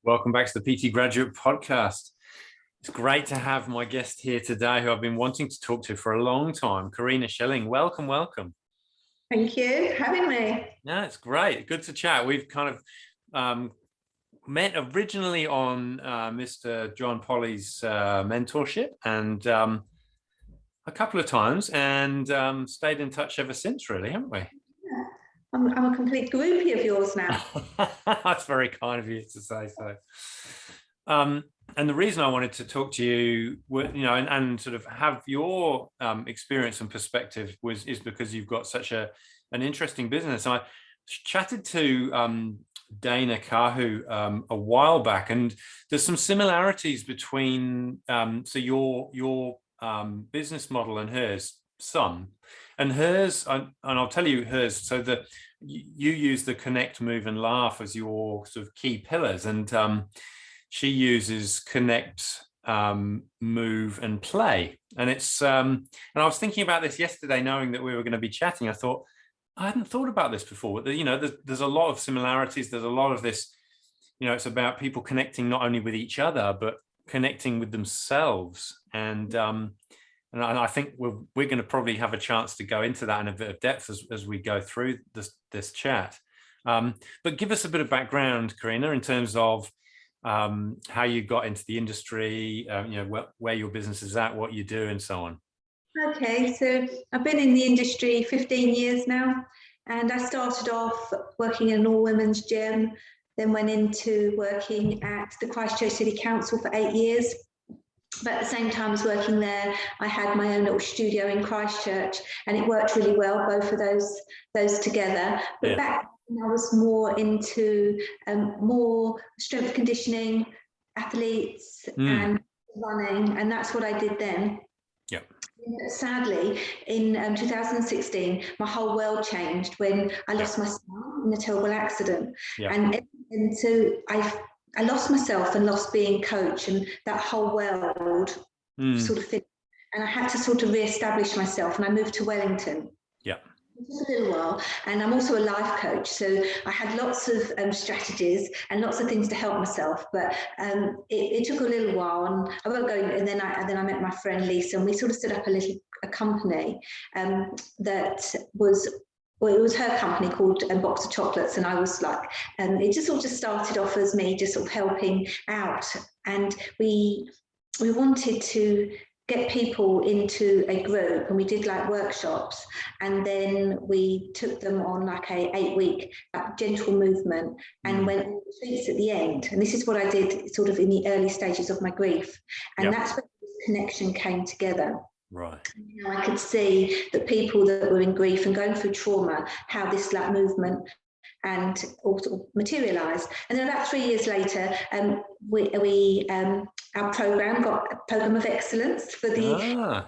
Welcome back to the PT Graduate Podcast. It's great to have my guest here today who I've been wanting to talk to for a long time, Corrina Shilling. Welcome. Thank you for having me. Yeah, it's great. Good to chat. We've kind of met originally on Mr. John Polly's mentorship and a couple of times and stayed in touch ever since, really, haven't we? Yeah. I'm a complete groupie of yours now. That's very kind of you to say so. And the reason I wanted to talk to you, and sort of have your experience and perspective is because you've got such an interesting business. I chatted to Dana Kahu a while back, and there's some similarities between so your business model and hers, some. And hers, and I'll tell you hers, so that you use the connect, move, and laugh as your sort of key pillars. And she uses connect, move, and play. And it's, and I was thinking about this yesterday, knowing that we were going to be chatting. I thought, I hadn't thought about this before. There's a lot of similarities. There's a lot of this, it's about people connecting not only with each other, but connecting with themselves. And I think we're going to probably have a chance to go into that in a bit of depth as we go through this chat. But give us a bit of background, Corrina, in terms of how you got into the industry, where your business is at, what you do, and so on. Okay, so I've been in the industry 15 years now, and I started off working in an all-women's gym, then went into working at the Christchurch City Council for 8 years. But at the same time as working there, I had my own little studio in Christchurch, and it worked really well, both of those together. But Yeah. back then I was more into more strength conditioning, athletes, and running, and that's what I did then. Yeah. Sadly, in 2016, my whole world changed when I lost my son in a terrible accident. Yeah. And so I lost myself and lost being coach, and that whole world sort of fit. And I had to sort of re-establish myself, and I moved to Wellington. Yeah. Just a little while, and I'm also a life coach, so I had lots of strategies and lots of things to help myself. But it took a little while, and I won't go. And then I met my friend Lisa, and we sort of set up a company that was. Well, it was her company called Box of Chocolates, and I was like, it just sort of started off as me just sort of helping out, and we wanted to get people into a group, and we did like workshops, and then we took them on like a 8-week gentle movement and went on retreats at the end. And this is what I did sort of in the early stages of my grief, and that's where this connection came together. Right. I could see that people that were in grief and going through trauma, how this like movement and also materialized. And then about 3 years later, our program got a program of excellence for the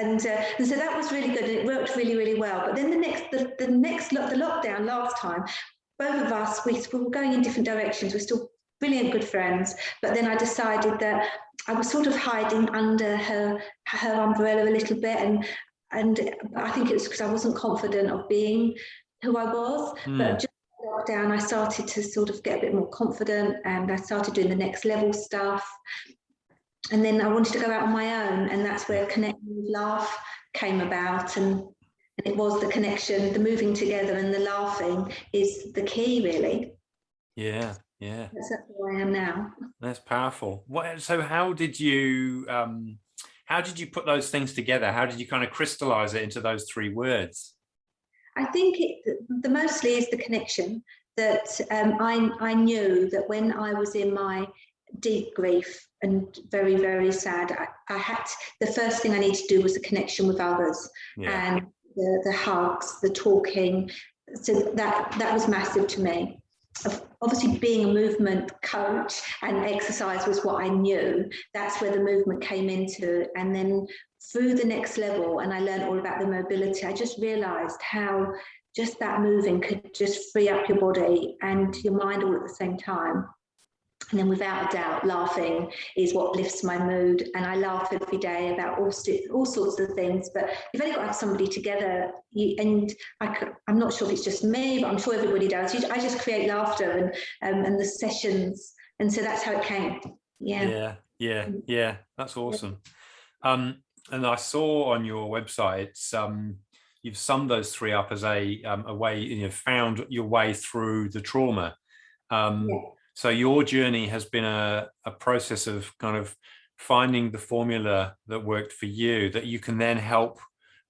and so that was really good, and it worked really, really well. But then the lockdown last time, both of us, we were going in different directions. We're still brilliant good friends, but then I decided that I was sort of hiding under her umbrella a little bit, and I think it was because I wasn't confident of being who I was. But just lockdown, I started to sort of get a bit more confident, and I started doing the next level stuff. And then I wanted to go out on my own, and that's where Connect, Move, Laugh came about. And it was the connection, the moving together, and the laughing is the key, really. Yeah. That's who I am now. That's powerful. So how did you put those things together? How did you kind of crystallize it into those 3 words? I think the mostly is the connection that I knew that when I was in my deep grief and very, very sad, I had the first thing I needed to do was the connection with others, and the hugs, the talking. So that was massive to me. Obviously, being a movement coach and exercise was what I knew. That's where the movement came into. And then through the next level, and I learned all about the mobility, I just realized how just that moving could just free up your body and your mind all at the same time. And then without a doubt, laughing is what lifts my mood. And I laugh every day about all sorts of things, but you've only got to have somebody together. I'm not sure if it's just me, but I'm sure everybody does. I just create laughter, and the sessions And so that's how it came. Yeah. That's awesome. And I saw on your website, you've summed those three up as a way, found your way through the trauma. So your journey has been a process of kind of finding the formula that worked for you, that you can then help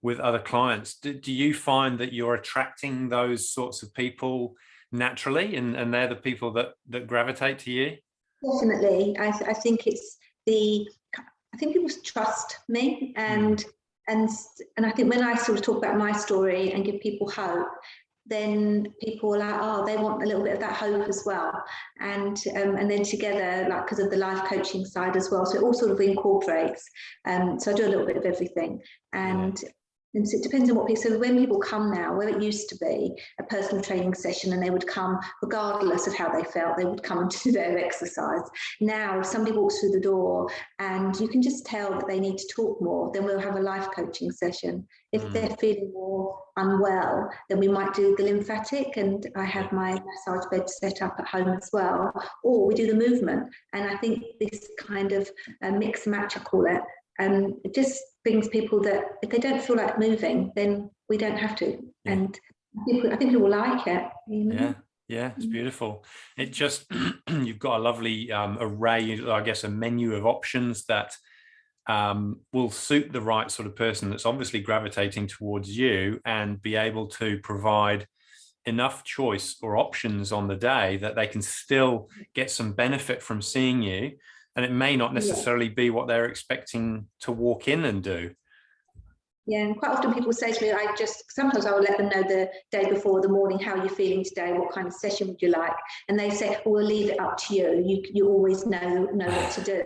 with other clients. Do you find that you're attracting those sorts of people naturally, and they're the people that gravitate to you? Definitely. I think it's I think people trust me, and I think when I sort of talk about my story and give people hope, then people are like, oh, they want a little bit of that hope as well, and then together, like, because of the life coaching side as well, so it all sort of incorporates. So I do a little bit of everything, and so it depends on what people. So when people come now, where it used to be a personal training session and they would come regardless of how they felt, they would come and do their exercise. Now, if somebody walks through the door and you can just tell that they need to talk more, then we'll have a life coaching session. If they're feeling more unwell, then we might do the lymphatic, and I have my massage bed set up at home as well, or we do the movement. And I think this kind of mix match, I call it, it just brings people that if they don't feel like moving, then we don't have to. And I think people like it. Yeah, it's beautiful. It just, you've got a lovely array, I guess, a menu of options that will suit the right sort of person that's obviously gravitating towards you, and be able to provide enough choice or options on the day that they can still get some benefit from seeing you. And it may not necessarily be what they're expecting to walk in and do. Yeah, and quite often people say to me, sometimes I will let them know the day before, the morning, how are you feeling today? What kind of session would you like? And they say, well, we'll leave it up to you. You always know what to do.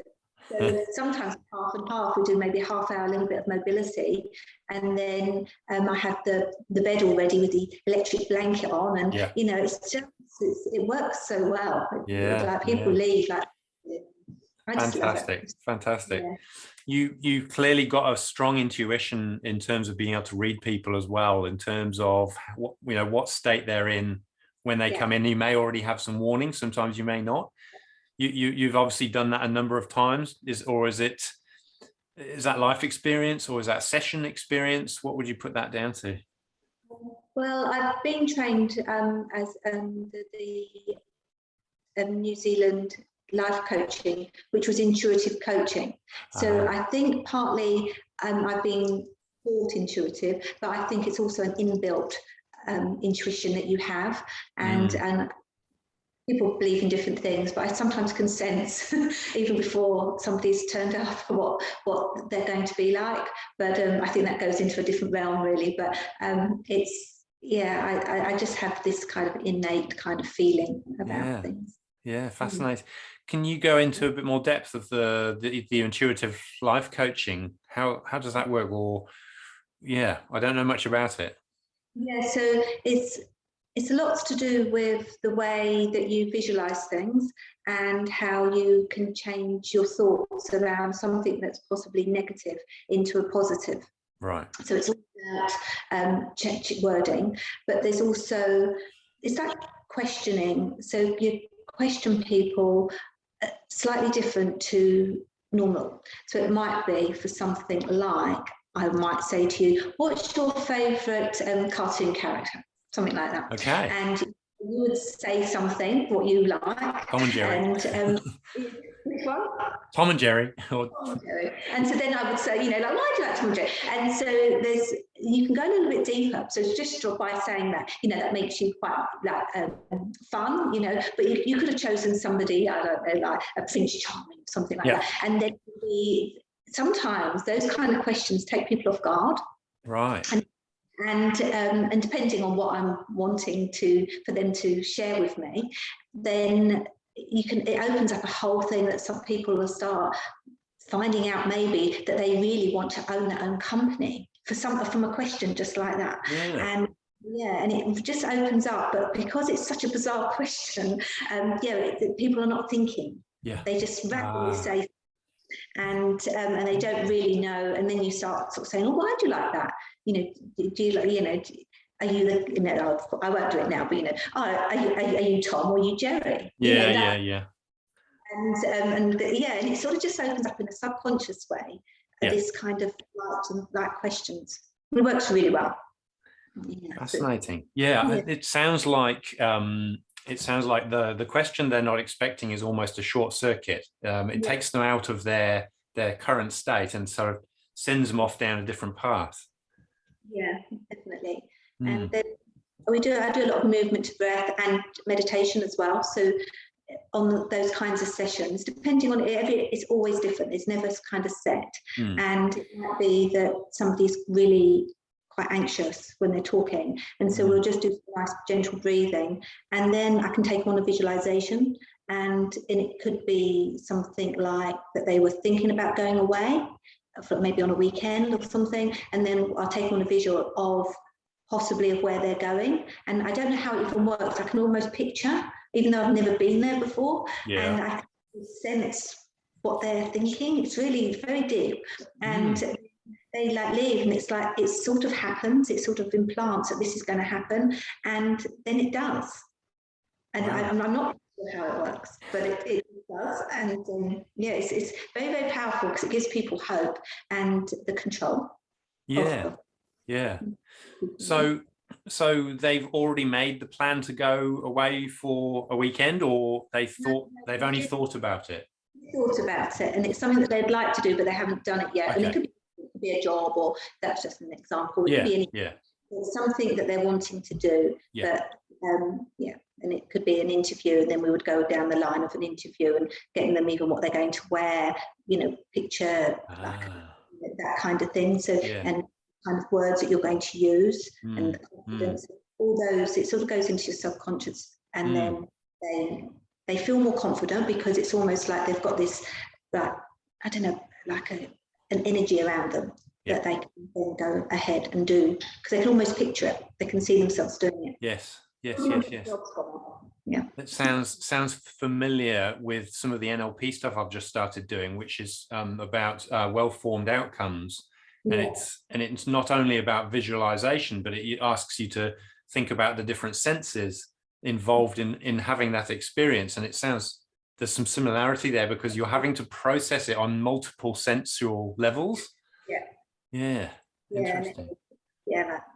So sometimes half and half, we do maybe a half hour, a little bit of mobility. And then I have the bed already with the electric blanket on. And, it works so well. People leave like, Fantastic. You clearly got a strong intuition in terms of being able to read people as well, in terms of what state they're in when they come in. You may already have some warnings, sometimes you may not. You've obviously done that a number of times. Is that life experience, or is that session experience? What would you put that down to? Well, I've been trained as the New Zealand life coaching, which was intuitive coaching. So I think partly I've been taught intuitive, but I think it's also an inbuilt intuition that you have, and people believe in different things, but I sometimes can sense even before somebody's turned up what they're going to be like. But I think that goes into a different realm really. But I just have this kind of innate kind of feeling about things. Yeah, fascinating. Can you go into a bit more depth of the intuitive life coaching? How does that work? Or I don't know much about it. Yeah, so it's a lot to do with the way that you visualize things and how you can change your thoughts around something that's possibly negative into a positive. Right. So it's all about wording, but there's also, it's like questioning. So you question people slightly different to normal. So it might be for something like, I might say to you, what's your favourite cartoon character? Something like that. Okay. And you would say something, what you like. Tom and Jerry. And which one? Tom and Jerry. Tom and Jerry. And so then I would say, why do you like Tom and Jerry? And so you can go a little bit deeper. So it's just by saying that, that makes you quite fun, but you could have chosen somebody, I don't know, like a Prince Charming or something like that. And then sometimes those kind of questions take people off guard. Right. And depending on what I'm wanting for them to share with me, then it opens up a whole thing that some people will start finding out maybe that they really want to own their own company from a question just like that. And it just opens up, but because it's such a bizarre question, people are not thinking. They just rapidly say, and they don't really know, and then you start sort of saying, why do you like that? Do you like, are you I won't do it now, but are you Tom or are you Jerry? Yeah. and it sort of just opens up in a subconscious way, this kind of light questions. It works really well. Fascinating. It sounds like the question they're not expecting is almost a short circuit. It takes them out of their current state and sort of sends them off down a different path. Yeah, definitely. And then I do a lot of movement to breath and meditation as well. So on those kinds of sessions, depending on it's always different. It's never kind of set. And it might be that somebody's really quite anxious when they're talking, and so we'll just do some nice gentle breathing, and then I can take on a visualization, and it could be something like that they were thinking about going away, maybe on a weekend or something, and then I'll take on a visual of possibly of where they're going, and I don't know how it even works. I can almost picture, even though I've never been there before, and I can sense what they're thinking. It's really very deep, and they leave, and it's like it sort of happens. It sort of implants that this is going to happen, and then it does. And I'm not sure how it works, but it does. And it's very, very powerful because it gives people hope and the control. So they've already made the plan to go away for a weekend, or they've only thought about it? Thought about it, and it's something that they'd like to do, but they haven't done it yet. And it could be a job, or that's just an example. It could be it's something that they're wanting to do. But and it could be an interview, and then we would go down the line of an interview and getting them even what they're going to wear, picture like that kind of thing. So and kind of words that you're going to use, and the confidence, all those, it sort of goes into your subconscious, and then they feel more confident because it's almost like they've got this, I don't know, like an energy around them that they can then go ahead and do, because they can almost picture it. They can see themselves doing it. Yes. That sounds familiar with some of the NLP stuff I've just started doing, which is about well-formed outcomes. And it's not only about visualization, but it asks you to think about the different senses involved in having that experience. And it sounds there's some similarity there, because you're having to process it on multiple sensual levels. Interesting.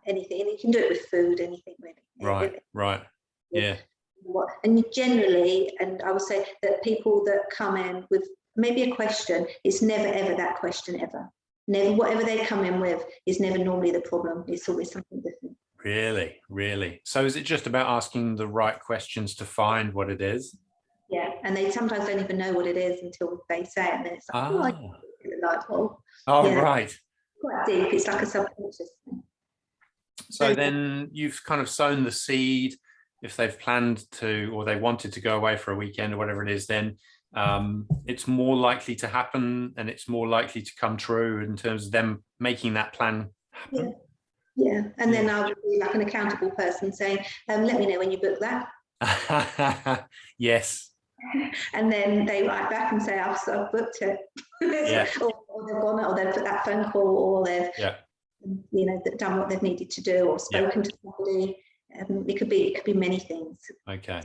Anything, and you can do it with food, anything really. Right. And generally, and I would say that people that come in with maybe a question, it's never ever that question ever. Never, whatever they come in with is never normally the problem. It's always something different. Really. So is it just about asking the right questions to find what it is? Yeah, and they sometimes don't even know what it is until they say it, and then it's like, right. Quite deep. It's like a subconscious thing. So then you've kind of sown the seed. If they've planned to, or they wanted to go away for a weekend or whatever it is, then it's more likely to happen, and it's more likely to come true in terms of them making that plan happen. And then I would be like an accountable person saying, let me know when you book that. Yes. And then they write back and say, I've booked it. Or they've gone, or they've put that phone call, or they've done what they've needed to do, or spoken to somebody. It could be many things. Okay.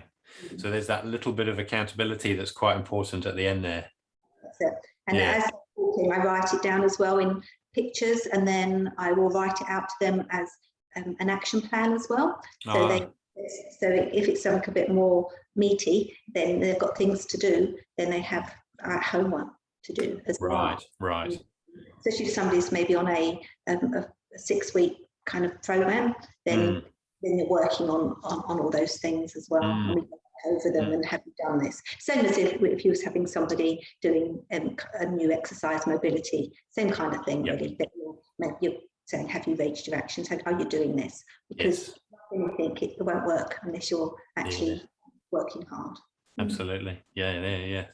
So there's that little bit of accountability that's quite important at the end there. That's it. And as I'm talking, I write it down as well in pictures, and then I will write it out to them as an action plan as well. So if it's something a bit more meaty, then they've got things to do. Then they have homework to do as well. Right. Especially if somebody's maybe on a 6-week kind of program, then you're working on all those things as well. And we go over them and have you done this? Same as if you was having somebody doing a new exercise mobility, same kind of thing really. That you're saying, have you reached your actions? How are you doing this? Because I think it won't work unless you're actually working hard. Absolutely. Yeah.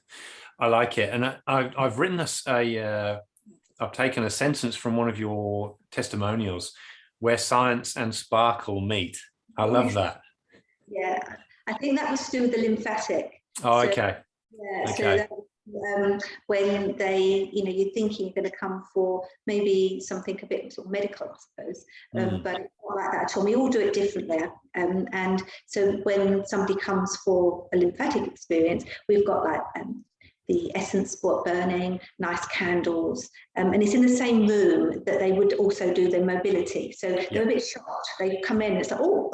I like it. And I've written I've taken a sentence from one of your testimonials, where science and sparkle meet. I love that. Yeah, I think that was to do with the lymphatic. Okay. So when they, you're thinking you're going to come for maybe something a bit sort of medical, I suppose, but it's not like that at all. We all do it differently. And so when somebody comes for a lymphatic experience, we've got like the essence burning, nice candles, and it's in the same room that they would also do their mobility. So they're a bit shocked. They come in, it's like, oh,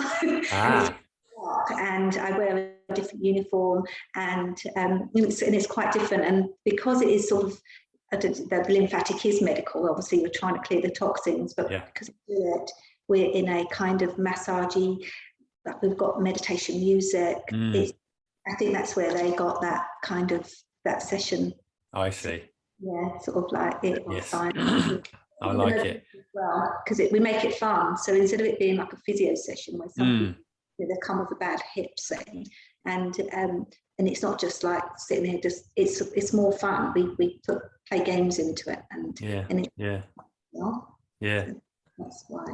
and I wear a different uniform, and it's quite different. And because it is sort of the lymphatic is medical, obviously you're trying to clear the toxins, but because we do it, we're in a kind of massagey, like we've got meditation music. I think that's where they got that kind of that session. I see. Yeah, sort of like it. Yes. I like it. Well, because we make it fun. So instead of it being like a physio session where some people, they come with a bad hip, say, and it's not just like sitting there. Just it's more fun. We play games into it, and that's why.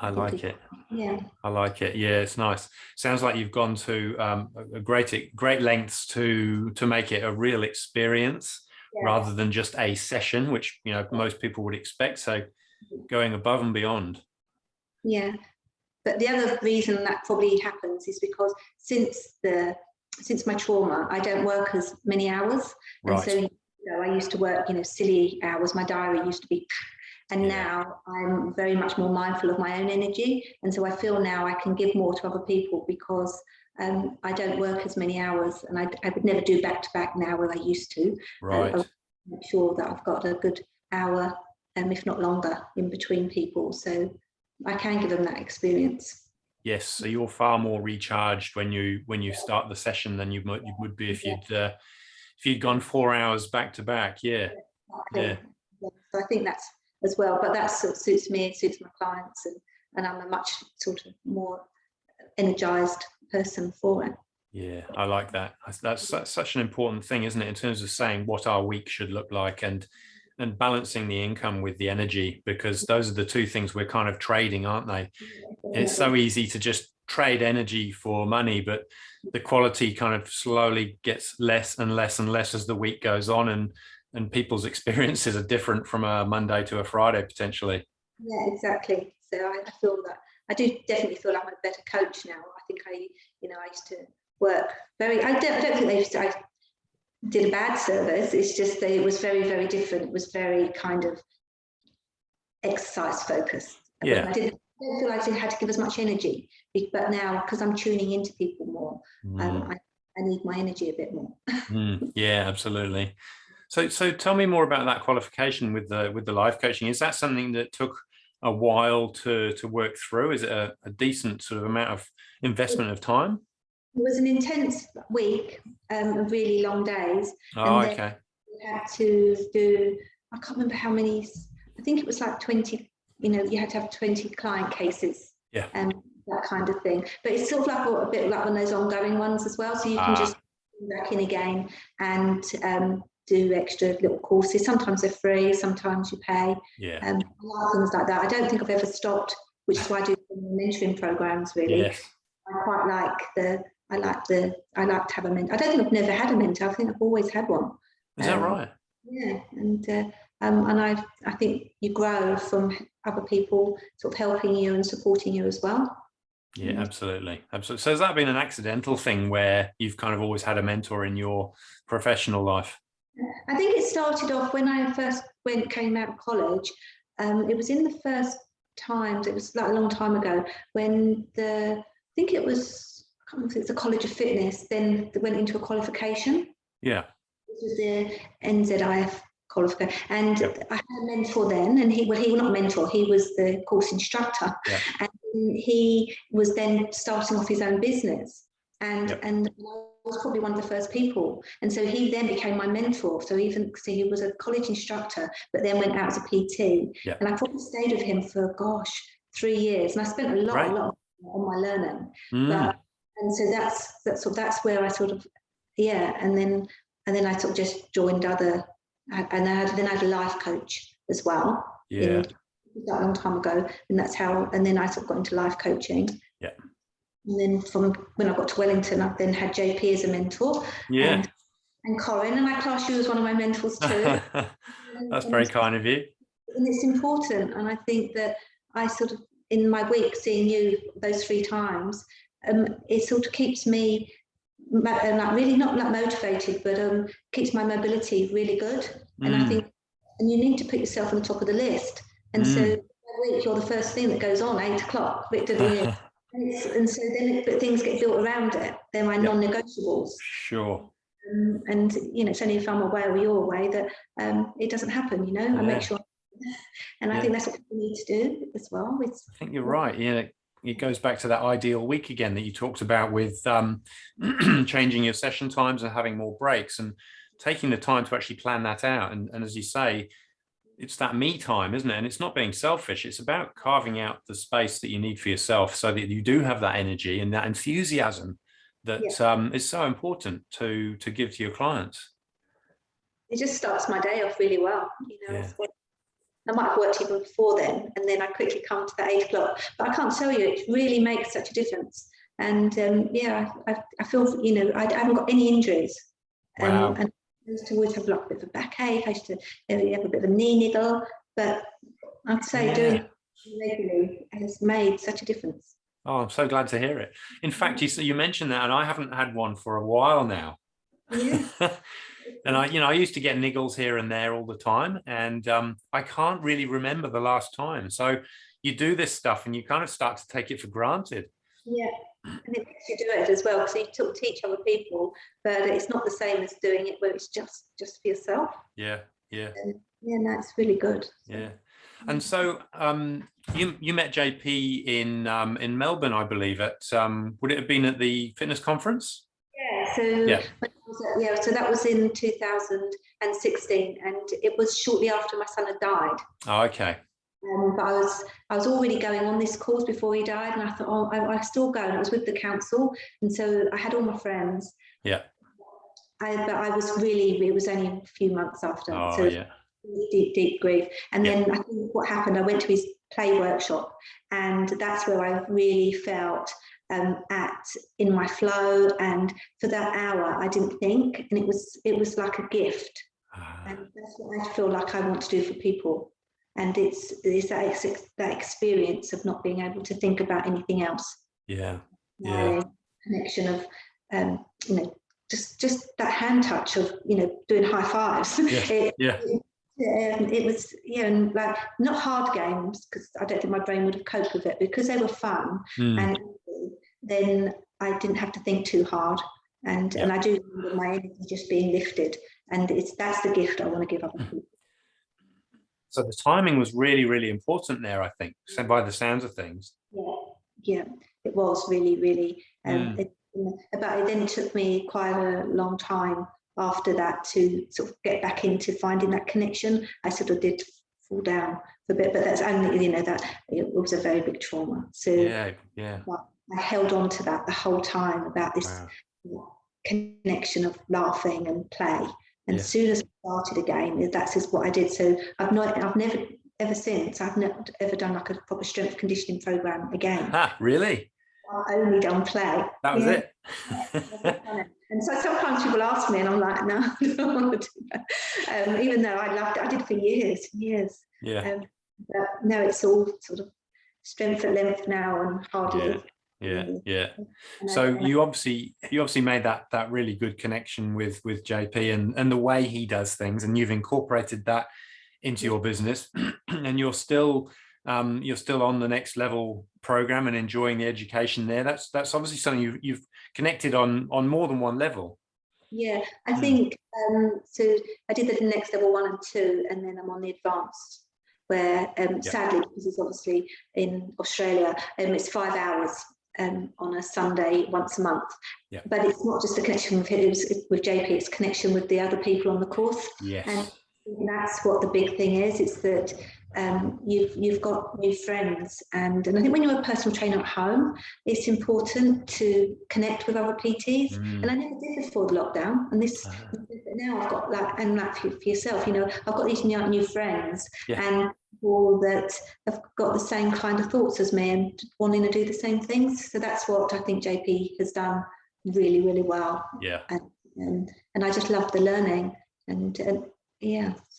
I like it. Yeah, I like it. Yeah, it's nice. Sounds like you've gone to a great lengths to make it a real experience rather than just a session, which most people would expect. So going above and beyond. Yeah, but the other reason that probably happens is because since my trauma, I don't work as many hours, and so I used to work silly hours. My diary used to be. And now I'm very much more mindful of my own energy. And so I feel now I can give more to other people because I don't work as many hours, and I would never do back-to-back now where I used to. Right. I make sure that I've got a good hour, if not longer, in between people. So I can give them that experience. Yes. So you're far more recharged when you start the session than you would be if you'd gone 4 hours back to back. Yeah. So I think that's as well, but that sort of suits me, it suits my clients, and I'm a much sort of more energized person for it. Yeah, I like that. That's such an important thing, isn't it, in terms of saying what our week should look like and balancing the income with the energy, because those are the two things we're kind of trading, aren't they? It's so easy to just trade energy for money, but the quality kind of slowly gets less and less and less as the week goes on, and people's experiences are different from a Monday to a Friday, potentially. Yeah, exactly. So I feel that I do definitely feel I'm a better coach now. I think I used to work I don't think I did a bad service. It's just that it was very, very different. It was very kind of exercise focused. Yeah. I didn't feel like I had to give as much energy, but now because I'm tuning into people more, I need my energy a bit more. Yeah, absolutely. So tell me more about that qualification with the life coaching. Is that something that took a while to work through? Is it a decent sort of amount of investment of time? It was an intense week of really long days. Oh, okay. We had to do, I can't remember how many, I think it was like 20, you had to have 20 client cases. Yeah. That kind of thing. But it's sort of like a bit like one of those ongoing ones as well. So you can just come back in again and do extra little courses. Sometimes they're free, sometimes you pay. Yeah. A lot of things like that. I don't think I've ever stopped, which is why I do mentoring programs really. Yes. I quite like I like to have a mentor. I don't think I've never had a mentor. I think I've always had one. Is that right? Yeah, and I think you grow from other people sort of helping you and supporting you as well. Yeah, absolutely. So has that been an accidental thing where you've kind of always had a mentor in your professional life? I think it started off when I first came out of college. It was in the first times, it was like a long time ago, when I think it was, I can't remember if it's the College of Fitness, then they went into a qualification. Yeah. This was the NZIF qualification. And I had a mentor then, and he was not a mentor, he was the course instructor. Yeah. And he was then starting off his own business. And I was probably one of the first people. And so he then became my mentor. So he was a college instructor, but then went out as a PT. Yeah. And I probably stayed with him for, 3 years. And I spent a lot on my learning. And so that's where I sort of, and then I sort of just joined other, and I had a life coach as well. Yeah. That long time ago. And that's how, and then I sort of got into life coaching. Yeah. And then from when I got to Wellington, I then had JP as a mentor. Yeah. And Corinne, and I class you as one of my mentors too. That's very kind of you. And it's important. And I think that I sort of, in my week, seeing you those 3 times, it sort of keeps me like really not like motivated, but keeps my mobility really good. And I think, and you need to put yourself on the top of the list. And so every week you're the first thing that goes on, 8 o'clock. And so then, but things get built around it. They're my non-negotiables. Sure. And you know, it's only if I'm away or you're away that it doesn't happen. You know, I make sure. And I think that's what people need to do as well. I think you're right. Yeah, it goes back to that ideal week again that you talked about with changing your session times and having more breaks and taking the time to actually plan that out. And as you say, it's that me time, isn't it? And it's not being selfish. It's about carving out the space that you need for yourself so that you do have that energy and that enthusiasm that is so important to give to your clients. It just starts my day off really well. You know, I might have worked even before then, and then I quickly come to the 8 o'clock. But I can't tell you, it really makes such a difference. And I feel, you know, I haven't got any injuries. Wow. And I used to always have like a bit of a backache. I used to have a bit of a knee niggle. But I'd say doing it regularly has made such a difference. Oh, I'm so glad to hear it. In fact, you mentioned that, and I haven't had one for a while now. Yeah. And I used to get niggles here and there all the time, and I can't really remember the last time. So you do this stuff and you kind of start to take it for granted. Yeah, and it makes you do it as well, because you teach other people, but it's not the same as doing it where it's just for yourself. Yeah. And, that's really good. Yeah. And so you met JP in Melbourne, I believe, at would it have been at the fitness conference? Yeah, so that was in 2016, and it was shortly after my son had died. Oh, okay. But I was already going on this course before he died, and I thought, oh, I still go. And I was with the council, and so I had all my friends. Yeah. But I was really, it was only a few months after. Oh, so yeah. Deep grief. And then I think what happened, I went to his play workshop, and that's where I really felt in my flow. And for that hour I didn't think, and it was like a gift. And that's what I feel like I want to do for people. And it's that experience of not being able to think about anything else. Connection of you know, just that hand touch of, you know, doing high fives. It was, and like not hard games, because I don't think my brain would have coped with it, because they were fun. And then I didn't have to think too hard, and I do remember my energy just being lifted, and that's the gift I want to give other people. So the timing was really, really important there, I think, so by the sounds of things. Yeah, it was really, really. But it then took me quite a long time after that to sort of get back into finding that connection. I sort of did fall down for a bit, but that's only, you know, that it was a very big trauma. So I held on to that the whole time, about this connection of laughing and play. And as soon as I started again, that's just what I did. So I've never ever since, I've not ever done like a proper strength conditioning program again. Really? I've only done play. That was it. And so sometimes people ask me, and I'm like, no, I don't want to do that. Even though I loved it, I did it for years. But no, it's all sort of strength at length now, and hardly. So you obviously made that really good connection with JP and the way he does things, and you've incorporated that into your business, and you're still on the next level program and enjoying the education there. That's obviously something you've connected on more than one level. I think so I did the next level 1 and 2, and then I'm on the advanced, where sadly, because it's obviously in Australia, it's 5 hours on a Sunday once a month. But it's not just the connection with JP, it's connection with the other people on the course. And that's what the big thing is. It's that you've got new friends, and I think when you're a personal trainer at home, it's important to connect with other PTs. And I never did before the lockdown, and this now I've got that, and that for yourself, you know, I've got these new friends, and people that have got the same kind of thoughts as me and wanting to do the same things. So that's what I think JP has done really, really well. And I just love the learning, and so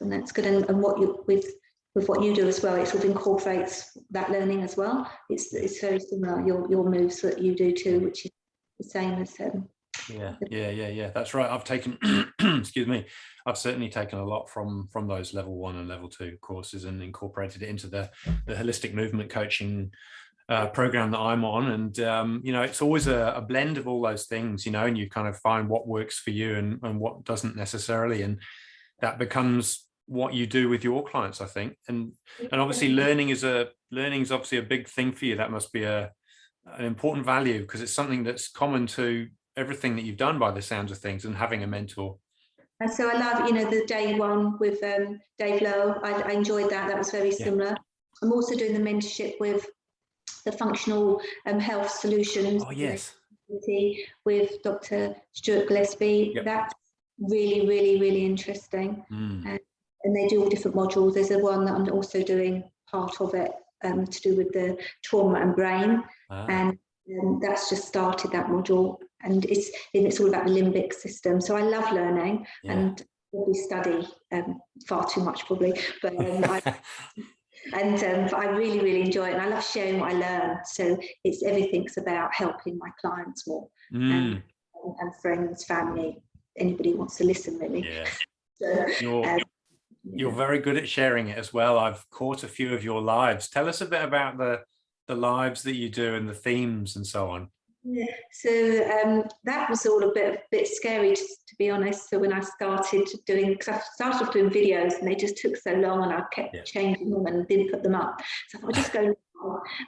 that's good. And what you with what you do as well, it sort of incorporates that learning as well. It's very similar, your moves that you do too, which is the same as Yeah. That's right. I've taken, excuse me, I've certainly taken a lot from those level 1 and level 2 courses and incorporated it into the holistic movement coaching program that I'm on. And it's always a blend of all those things, and you kind of find what works for you and what doesn't necessarily, and that becomes what you do with your clients, I think. And obviously learning is obviously a big thing for you. That must be an important value, because it's something that's common to everything that you've done by the sounds of things, and having a mentor. And so I love, the day one with Dave Lowe. I enjoyed that. That was very similar. I'm also doing the mentorship with the functional health solutions. Oh, yes. With Dr. Stuart Gillespie. Yep. That's really, really, really interesting. And they do all different modules. There's a one that I'm also doing part of it to do with the trauma and brain. And that's just started, that module. And it's all about the limbic system. So I love learning and probably study far too much probably. But I really, really enjoy it. And I love sharing what I learn. So everything's about helping my clients more and friends, family, anybody who wants to listen, really. Yeah. So, you're very good at sharing it as well. I've caught a few of your lives. Tell us a bit about the lives that you do and the themes and so on. Yeah, so that was all a bit scary, to be honest. So when I started doing, because I started off doing videos and they just took so long, and I kept changing them and didn't put them up. So I thought I'll just go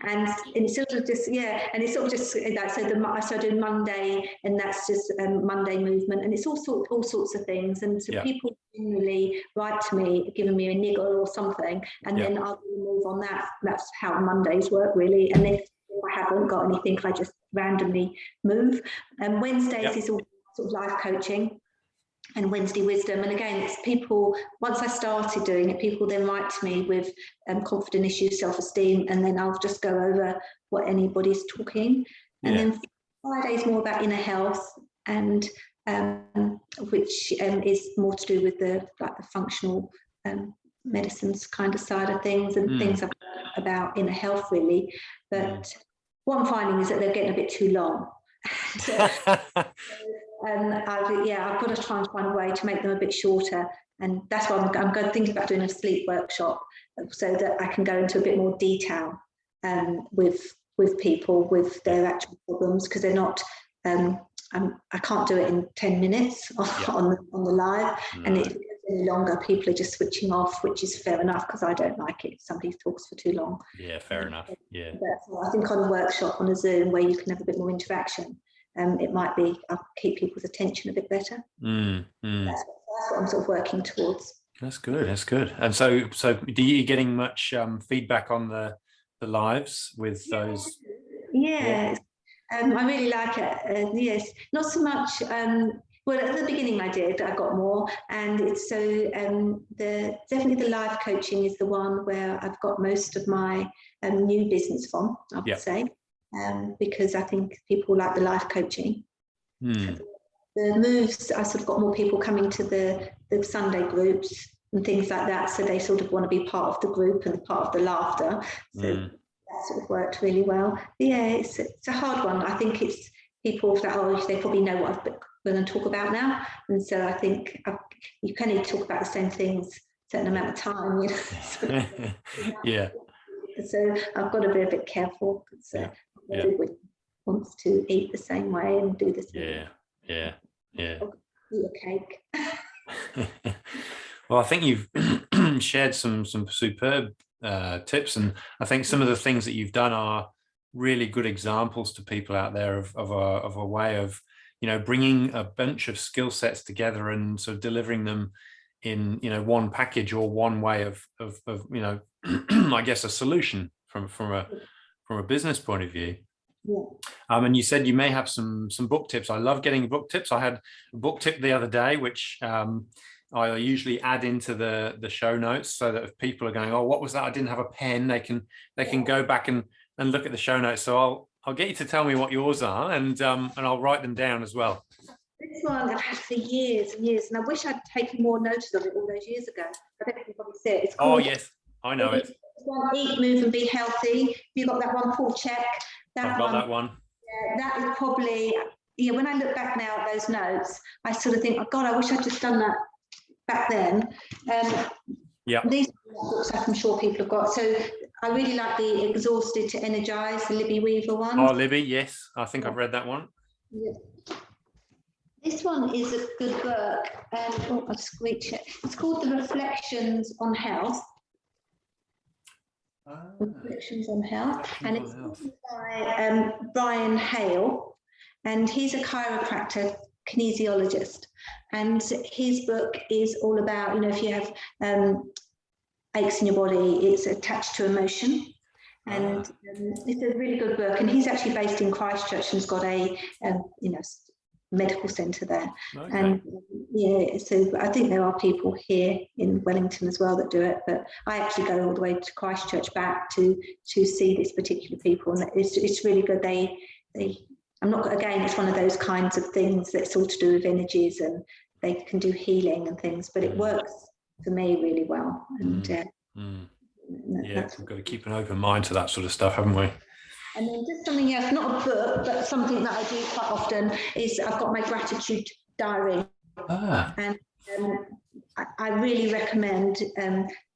and sort of just and it's sort of just like, so I started doing Monday, and that's just Monday movement, and it's all sorts of things. And so people generally write to me, giving me a niggle or something, and then I'll move on that. That's how Mondays work, really. And if I haven't got anything, I just randomly move. And Wednesdays is all sort of life coaching and Wednesday wisdom. And again, it's people, once I started doing it, people then write to me with confident issues, self-esteem, and then I'll just go over what anybody's talking. And then Friday's more about inner health, and which is more to do with the functional medicines kind of side of things, and things about inner health, really. But what I'm finding is that they're getting a bit too long. I've got to try and find a way to make them a bit shorter, and that's why I'm going to think about doing a sleep workshop, so that I can go into a bit more detail with people with their actual problems, because they're not. I can't do it in 10 minutes on the live, and it's longer. People are just switching off, which is fair enough, because I don't like it if somebody talks for too long. Yeah, fair enough. Yeah. But I think on a workshop, on a Zoom, where you can have a bit more interaction, it might be, I'll keep people's attention a bit better. That's what I'm sort of working towards. That's good. And so are you getting much feedback on the lives with those? Yeah. I really like it. Yes, not so much. Well, at the beginning I got more, and it's so definitely the live coaching is the one where I've got most of my new business from, I would say, because I think people like the live coaching. The moves, I sort of got more people coming to the Sunday groups and things like that, so they sort of want to be part of the group and part of the laughter. So that sort of worked really well. But yeah, it's a hard one. I think it's people that they probably know what I'm going to talk about now, and so I think you can only talk about the same things a certain amount of time. So I've got to be a bit careful, because everybody wants to eat the same way and do the same. Eat a cake. Well, I think you've shared some superb tips, and I think some of the things that you've done are really good examples to people out there of a way of bringing a bunch of skill sets together and sort of delivering them in one package, or one way of I guess a solution from a business point of view. And you said you may have some book tips. I love getting book tips. I had a book tip the other day, which I usually add into the show notes, so that if people are going, oh, what was that? I didn't have a pen. They can go back and look at the show notes. So I'll get you to tell me what yours are, and I'll write them down as well. This one I've had for years and years, and I wish I'd taken more notice of it all those years ago. I don't think you probably see it. It's called, yes, I know it. Eat, Move and Be Healthy. You got that one, Paul? Check. I've got that one. Yeah, that is probably, yeah, when I look back now at those notes, I sort of think, oh God, I wish I'd just done that back then. Yeah. These books I'm sure people have got. So I really like the Exhausted to Energize, the Libby Weaver one. Oh, Libby, yes. I think I've read that one. Yeah. This one is a good book. Oh, I'll screech it. It's called The Reflections on Health. Reflections on Health. And it's by Brian Hale. And he's a chiropractor, kinesiologist. And his book is all about, you know, if you have aches in your body, it's attached to emotion. And it's a really good book. And he's actually based in Christchurch and has got a, you know, medical centre there. Okay. And yeah, so I think there are people here in Wellington as well that do it, but I actually go all the way to Christchurch back to see these particular people, and it's really good. They I'm not, again, it's one of those kinds of things that's all to do with energies, and they can do healing and things, but it works for me really well. And yeah, we've got to keep an open mind to that sort of stuff, haven't we? And then just something else, not a book, but something that I do quite often is I've got my gratitude diary. And I really recommend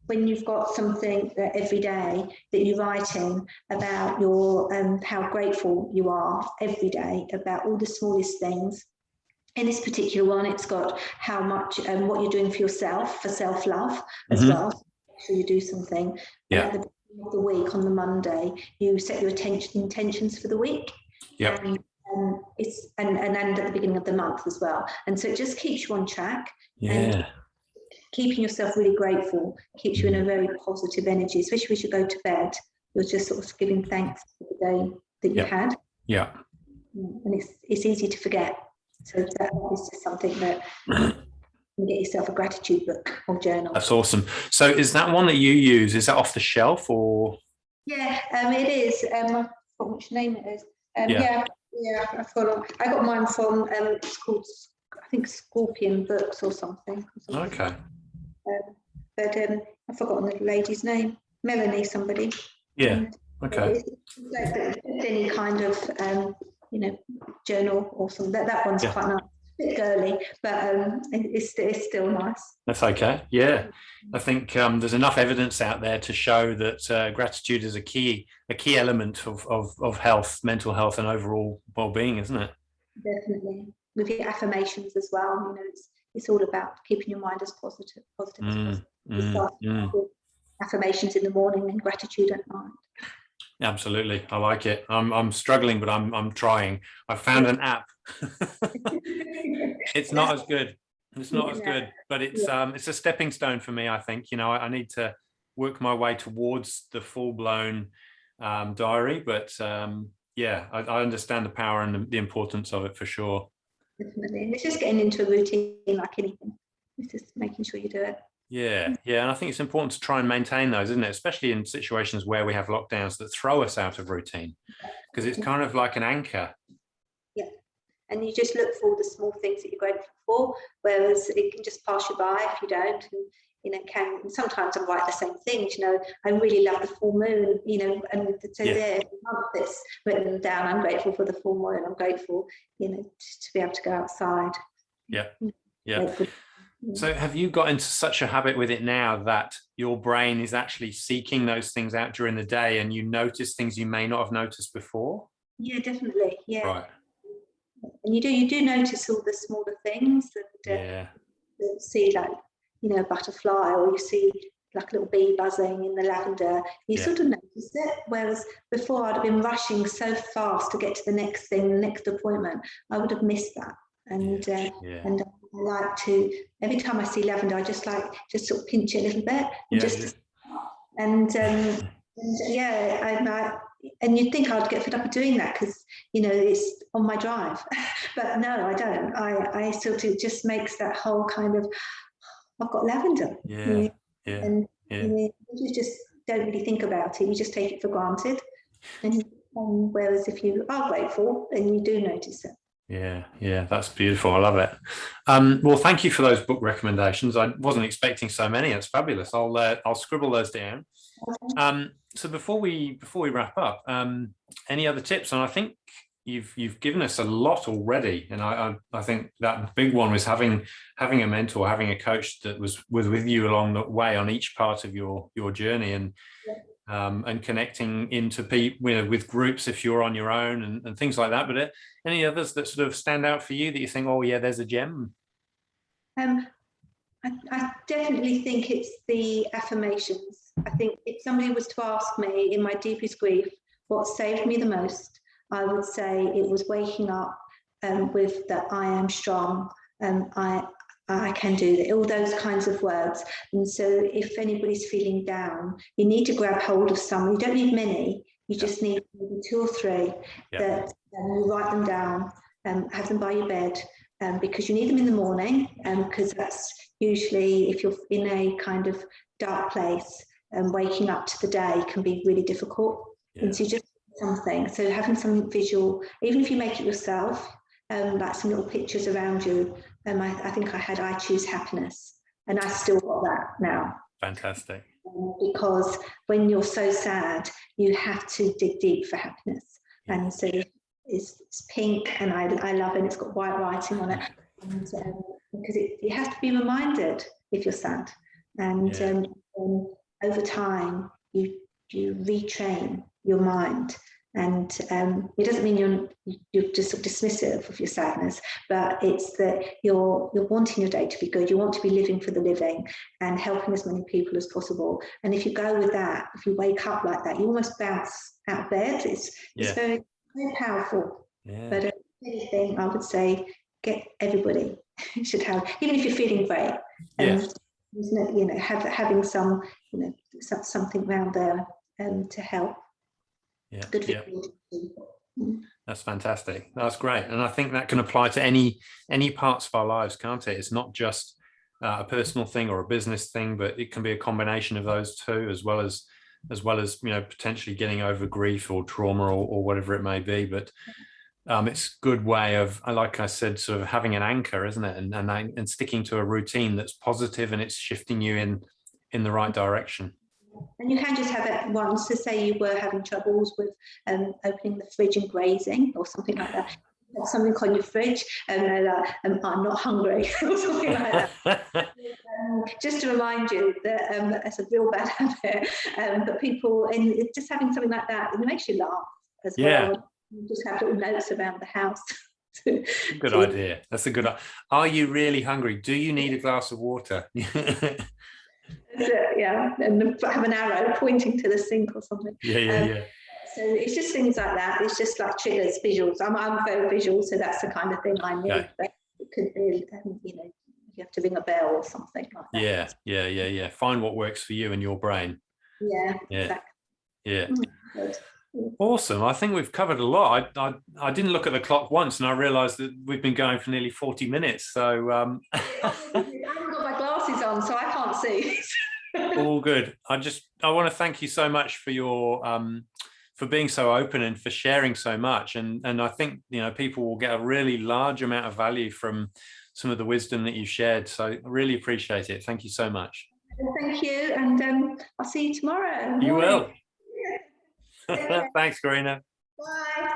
when you've got something that every day that you're writing about your how grateful you are every day about all the smallest things. In this particular one, it's got how much what you're doing for yourself, for self-love as well. So make sure you do something. Yeah. At the beginning of the week on the Monday, you set your intentions for the week. Yeah. And it's and at the beginning of the month as well. And so it just keeps you on track. Yeah. And keeping yourself really grateful keeps you in a very positive energy, especially as you go to bed. You're just sort of giving thanks for the day that you had. Yeah. And it's easy to forget. So that is just something that you can get yourself a gratitude book or journal. That's awesome. So is that one that you use, is that off the shelf or? Yeah, it is. I forgot which name it is. Yeah, I've got mine from, it's called, I think, Scorpion Books or something. Okay. But I've forgotten the lady's name. Melanie somebody. Yeah, okay. It's like any kind of, you know, journal or something. That one's quite nice. A bit girly, but it's still nice. That's okay. Yeah, I think there's enough evidence out there to show that gratitude is a key element of health, mental health, and overall well-being, isn't it? Definitely. With your affirmations as well, you know, it's all about keeping your mind as positive as possible. Affirmations in the morning and gratitude at night. Absolutely, I like it. I'm struggling, but I'm trying. I found an app. It's not as good. It's not as good, but it's a stepping stone for me. I think, you know, I need to work my way towards the full-blown diary. But yeah, I understand the power and the importance of it for sure. Definitely, it's just getting into a routine like anything. It's just making sure you do it. Yeah, and I think it's important to try and maintain those, isn't it? Especially in situations where we have lockdowns that throw us out of routine, because it's kind of like an anchor. Yeah, and you just look for the small things that you're grateful for, whereas it can just pass you by if you don't. And you know, and sometimes I write the same things. You know, I really love the full moon. You know, and so every month it's written down. I'm grateful for the full moon. I'm grateful, you know, to be able to go outside. Yeah. So have you got into such a habit with it now that your brain is actually seeking those things out during the day, and you notice things you may not have noticed before? Yeah, definitely. Yeah. Right. And you do notice all the smaller things, and you see, like, you know, a butterfly, or you see like a little bee buzzing in the lavender. You sort of notice it, whereas before I'd have been rushing so fast to get to the next thing, the next appointment. I would have missed that. And and I like to, every time I see lavender, I just sort of pinch it a little bit, and and you'd think I'd get fed up of doing that because, you know, it's on my drive, but no, I don't. I sort of, just makes that whole kind of, I've got lavender. And you just don't really think about it. You just take it for granted. And whereas if you are grateful, then you do notice it. Yeah, that's beautiful. I love it. Well, thank you for those book recommendations. I wasn't expecting so many. It's fabulous. I'll scribble those down. So before we wrap up, any other tips? And I think you've given us a lot already, and I think that big one was having a mentor, having a coach that was with you along the way on each part of your journey, and connecting into people, you know, with groups if you're on your own, and things like that. But any others that sort of stand out for you that you think, oh yeah, there's a gem? I definitely think it's the affirmations. I think if somebody was to ask me in my deepest grief what saved me the most, I would say it was waking up with that I am strong, I can do that, all those kinds of words. And so if anybody's feeling down, you need to grab hold of some. You don't need many, you just need maybe 2 or 3 that you write them down, have them by your bed, because you need them in the morning, because that's usually, if you're in a kind of dark place, waking up to the day can be really difficult. And so you just something. So having something visual, even if you make it yourself, like some little pictures around you. I think I had I choose happiness, and I still got that now. Fantastic. Because when you're so sad, you have to dig deep for happiness. And so it's pink, and I love it. It's got white writing on it, and, because you have to be reminded if you're sad. And over time, you retrain your mind. And it doesn't mean you're just sort of dismissive of your sadness, but it's that you're wanting your day to be good. You want to be living for the living and helping as many people as possible. And if you go with that, if you wake up like that, you almost bounce out of bed. It's very, very powerful. But anything, I would say, get everybody should have, even if you're feeling great. You know, having some, you know, something around there to help. That's fantastic. That's great. And I think that can apply to any parts of our lives, can't it? It's not just a personal thing or a business thing, but it can be a combination of those two, as well as you know, potentially getting over grief or trauma or whatever it may be. But it's a good way of, like I said, sort of having an anchor, isn't it? And sticking to a routine that's positive and it's shifting you in the right direction. And you can just have it once. So say you were having troubles with opening the fridge and grazing or something like that. Have something on your fridge and I'm not hungry or something like that. Just to remind you that it's a real bad habit. But people, and just having something like that, it makes you laugh as well. You just have little notes around the house. Good idea. That's a good idea. Are you really hungry? Do you need a glass of water? And have an arrow pointing to the sink or something. So it's just things like that. It's just like triggers, visuals. I'm very visual, so that's the kind of thing I need. But it could be, you know, you have to ring a bell or something like that. Yeah. Find what works for you and your brain. Exactly. Awesome. I think we've covered a lot. I didn't look at the clock once, and I realized that we've been going for nearly 40 minutes. So I haven't got my glasses on, so I can't see. All good. I want to thank you so much for your for being so open and for sharing so much. And I think, you know, people will get a really large amount of value from some of the wisdom that you shared. So I really appreciate it. Thank you so much. Thank you, and I'll see you tomorrow. You will. Thanks, Corrina. Bye.